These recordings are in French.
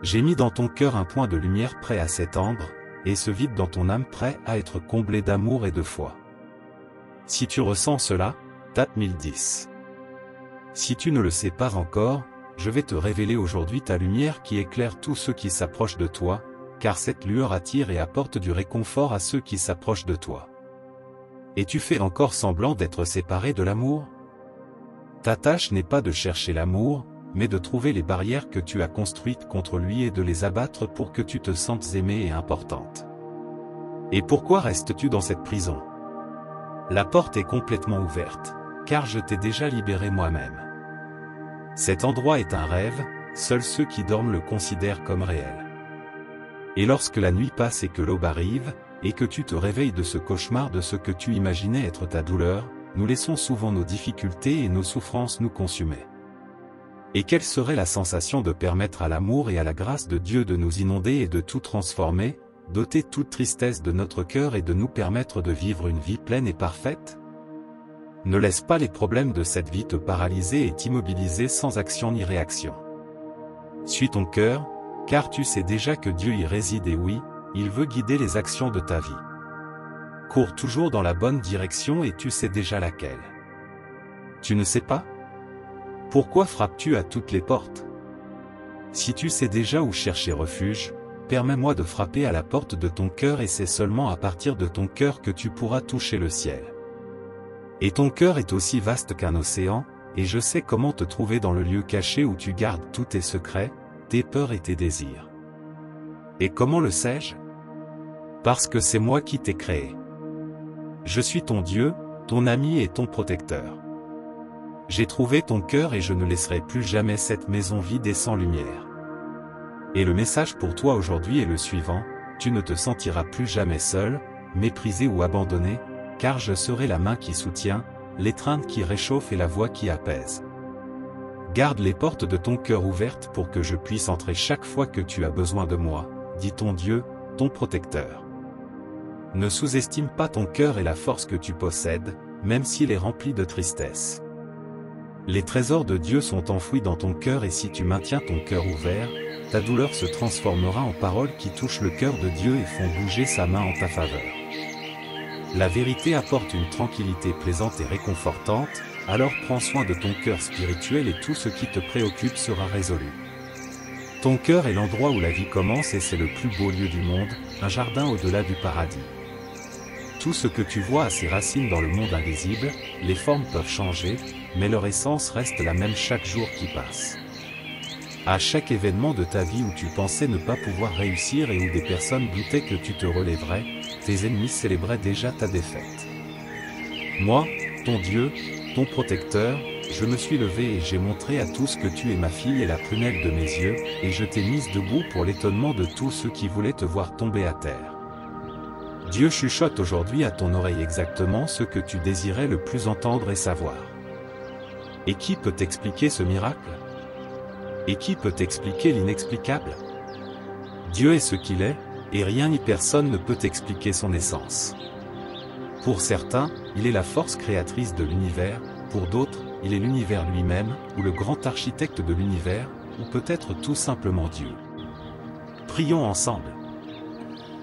J'ai mis dans ton cœur un point de lumière prêt à s'étendre, et ce vide dans ton âme prêt à être comblé d'amour et de foi. Si tu ressens cela, tape 1010. Si tu ne le sais pas encore, je vais te révéler aujourd'hui ta lumière qui éclaire tous ceux qui s'approchent de toi, car cette lueur attire et apporte du réconfort à ceux qui s'approchent de toi. Et tu fais encore semblant d'être séparé de l'amour? Ta tâche n'est pas de chercher l'amour, mais de trouver les barrières que tu as construites contre lui et de les abattre pour que tu te sentes aimée et importante. Et pourquoi restes-tu dans cette prison? La porte est complètement ouverte, car je t'ai déjà libéré moi-même. Cet endroit est un rêve, seuls ceux qui dorment le considèrent comme réel. Et lorsque la nuit passe et que l'aube arrive, et que tu te réveilles de ce cauchemar de ce que tu imaginais être ta douleur, nous laissons souvent nos difficultés et nos souffrances nous consumer. Et quelle serait la sensation de permettre à l'amour et à la grâce de Dieu de nous inonder et de tout transformer, d'ôter toute tristesse de notre cœur et de nous permettre de vivre une vie pleine et parfaite? Ne laisse pas les problèmes de cette vie te paralyser et t'immobiliser sans action ni réaction. Suis ton cœur, car tu sais déjà que Dieu y réside et oui, il veut guider les actions de ta vie. Cours toujours dans la bonne direction et tu sais déjà laquelle. Tu ne sais pas? Pourquoi frappes-tu à toutes les portes? Si tu sais déjà où chercher refuge, permets-moi de frapper à la porte de ton cœur et c'est seulement à partir de ton cœur que tu pourras toucher le ciel. Et ton cœur est aussi vaste qu'un océan, et je sais comment te trouver dans le lieu caché où tu gardes tous tes secrets, tes peurs et tes désirs. Et comment le sais-je? Parce que c'est moi qui t'ai créé. Je suis ton Dieu, ton ami et ton protecteur. J'ai trouvé ton cœur et je ne laisserai plus jamais cette maison vide et sans lumière. Et le message pour toi aujourd'hui est le suivant, tu ne te sentiras plus jamais seul, méprisé ou abandonné, car je serai la main qui soutient, l'étreinte qui réchauffe et la voix qui apaise. Garde les portes de ton cœur ouvertes pour que je puisse entrer chaque fois que tu as besoin de moi, dit ton Dieu, ton protecteur. Ne sous-estime pas ton cœur et la force que tu possèdes, même s'il est rempli de tristesse. Les trésors de Dieu sont enfouis dans ton cœur et si tu maintiens ton cœur ouvert, ta douleur se transformera en paroles qui touchent le cœur de Dieu et font bouger sa main en ta faveur. La vérité apporte une tranquillité plaisante et réconfortante, alors prends soin de ton cœur spirituel et tout ce qui te préoccupe sera résolu. Ton cœur est l'endroit où la vie commence et c'est le plus beau lieu du monde, un jardin au-delà du paradis. Tout ce que tu vois a ses racines dans le monde invisible, les formes peuvent changer, mais leur essence reste la même chaque jour qui passe. À chaque événement de ta vie où tu pensais ne pas pouvoir réussir et où des personnes doutaient que tu te relèverais, tes ennemis célébraient déjà ta défaite. Moi, ton Dieu, ton protecteur, je me suis levé et j'ai montré à tous que tu es ma fille et la prunelle de mes yeux, et je t'ai mise debout pour l'étonnement de tous ceux qui voulaient te voir tomber à terre. Dieu chuchote aujourd'hui à ton oreille exactement ce que tu désirais le plus entendre et savoir. Et qui peut t'expliquer ce miracle? Et qui peut t'expliquer l'inexplicable? Dieu est ce qu'il est, et rien ni personne ne peut expliquer son essence. Pour certains, il est la force créatrice de l'univers, pour d'autres, il est l'univers lui-même, ou le grand architecte de l'univers, ou peut-être tout simplement Dieu. Prions ensemble.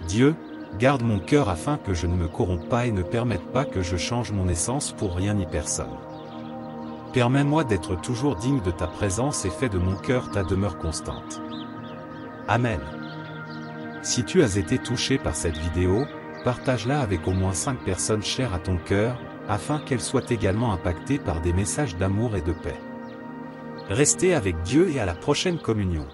Dieu, garde mon cœur afin que je ne me corrompe pas et ne permette pas que je change mon essence pour rien ni personne. Permets-moi d'être toujours digne de ta présence et fais de mon cœur ta demeure constante. Amen. Si tu as été touché par cette vidéo, partage-la avec au moins 5 personnes chères à ton cœur, afin qu'elles soient également impactées par des messages d'amour et de paix. Restez avec Dieu et à la prochaine communion.